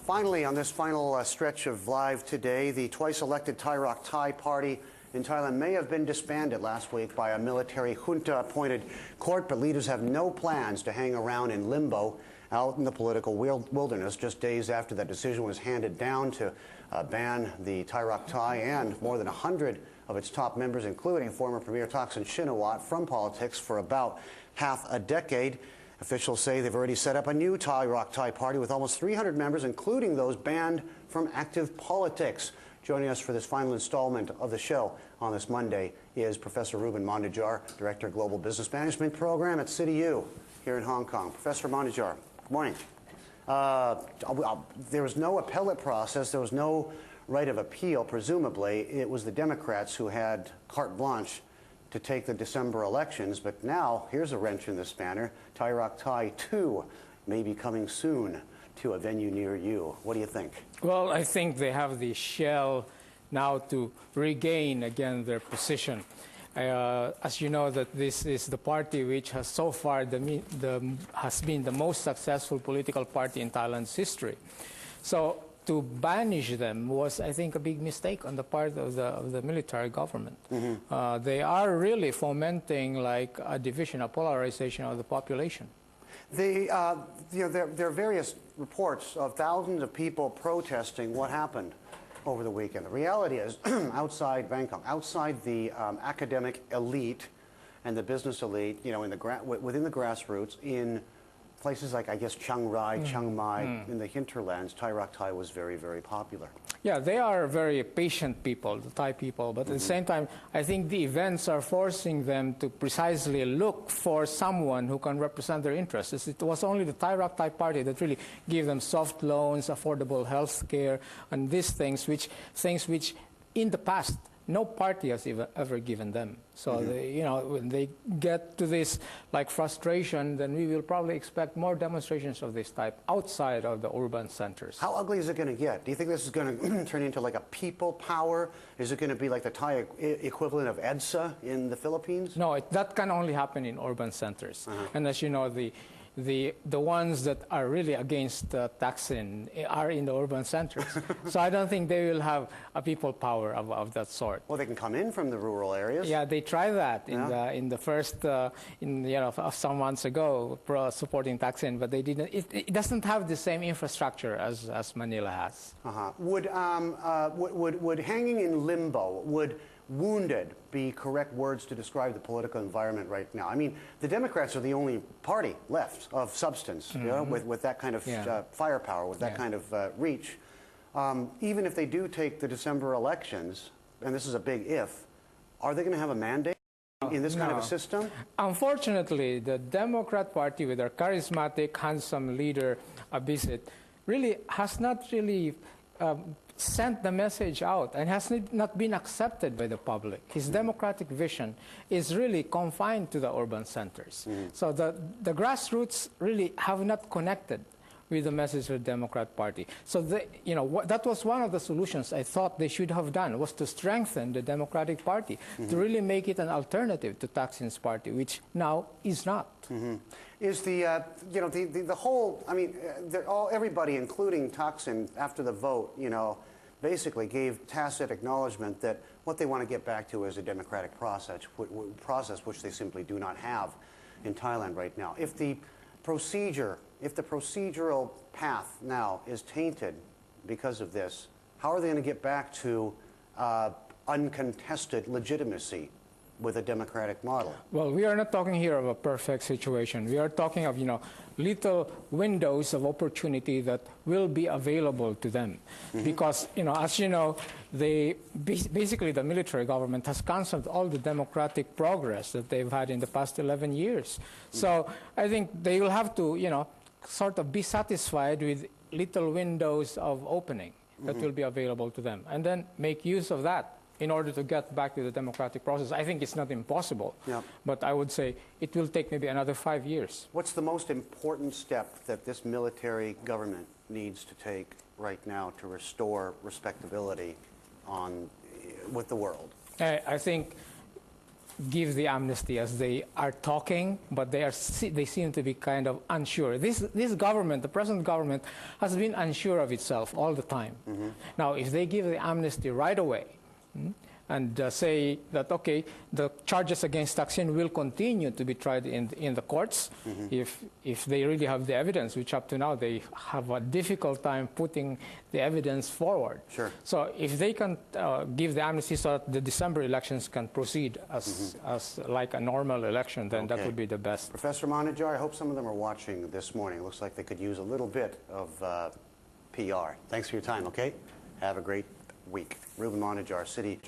Finally, on this final stretch of live today, the twice-elected Thai Party in Thailand may have been disbanded last week by a military junta-appointed court, but leaders have no plans to hang around in limbo out in the political wilderness just days after that decision was handed down to ban the Thai and more than 100 of its top members, including former Premier Thaksin Shinawatra, from politics for about half a decade. Officials say they've already set up a new Thai Party with almost 300 members, including those banned from active politics. Joining us for this final installment of the show on this Monday is Professor Reuben Mondejar, Director of Global Business Management Program at CityU here in Hong Kong. Professor Mondejar, good morning. There was no appellate process. There was no right of appeal, presumably. It was the Democrats who had carte blanche to take the December elections, but now here's a wrench in the spanner. Thai 2 may be coming soon to a venue near you. What do you think? Well, I think they have the shell now to regain again their position. As you know, that this is the party which has so far has been the most successful political party in Thailand's history. So to banish them was, I think, a big mistake on the part of the military government. Mm-hmm. They are really fomenting like a division, a polarization of the population. There are various reports of thousands of people protesting what happened over the weekend. The reality is, outside Bangkok, outside the academic elite and the business elite, you know, within the grassroots, in places like, I guess, Chiang Rai, Chiang Mai, in the hinterlands, Thai was very, very popular. Yeah, they are very patient people, the Thai people, but at the same time, I think the events are forcing them to precisely look for someone who can represent their interests. It was only the Thai Party that really gave them soft loans, affordable health care, and these things which in the past, no party has ever given them. So, when they get to this like frustration, then we will probably expect more demonstrations of this type outside of the urban centers. How ugly is it going to get? Do you think this is going to turn into like a people power? Is it going to be like the Thai equivalent of EDSA in the Philippines? No, that can only happen in urban centers. And as you know, the ones that are really against Thaksin are in the urban centers. So I don't think they will have a people power of that sort. Well, they can come in from the rural areas. Yeah, they tried that in the first some months ago, supporting Thaksin, but they didn't. It doesn't have the same infrastructure as Manila has. Would hanging in limbo, would wounded be correct words to describe the political environment right now? I mean, the Democrats are the only party left of substance, you know, with that kind of firepower, with that kind of reach. Even if they do take the December elections, and this is a big if, are they going to have a mandate in this kind of a system? Unfortunately, the Democrat Party, with their charismatic, handsome leader, Abhisit, really has not really sent the message out and has not been accepted by the public. His democratic vision is really confined to the urban centers. So the grassroots really have not connected with the message of the Democrat Party. So that was one of the solutions I thought they should have done, was to strengthen the Democratic Party, to really make it an alternative to Thaksin's party, which now is not. Is the whole, I mean, everybody, including Thaksin, after the vote, basically gave tacit acknowledgement that what they want to get back to is a democratic process, which they simply do not have in Thailand right now. If the procedural path now is tainted because of this, how are they going to get back to uncontested legitimacy with a democratic model? Well, we are not talking here of a perfect situation. We are talking of, little windows of opportunity that will be available to them. Because, as you know, basically the military government has canceled all the democratic progress that they've had in the past 11 years. So I think they will have to, sort of be satisfied with little windows of opening that will be available to them, and then make use of that in order to get back to the democratic process. I think it's not impossible, but I would say it will take maybe another 5 years. What's the most important step that this military government needs to take right now to restore respectability with the world? I think give the amnesty as they are talking, but they seem to be kind of unsure. This government, the present government, has been unsure of itself all the time. Now, if they give the amnesty right away, and say that, okay, the charges against Thaksin will continue to be tried in the courts if they really have the evidence, which up to now they have a difficult time putting the evidence forward. Sure. So if they can give the amnesty so that the December elections can proceed as like a normal election, then that would be the best. Professor Mondejar, I hope some of them are watching this morning. It looks like they could use a little bit of PR. Thanks for your time, okay? Have a great week. Reuben Mondejar, City.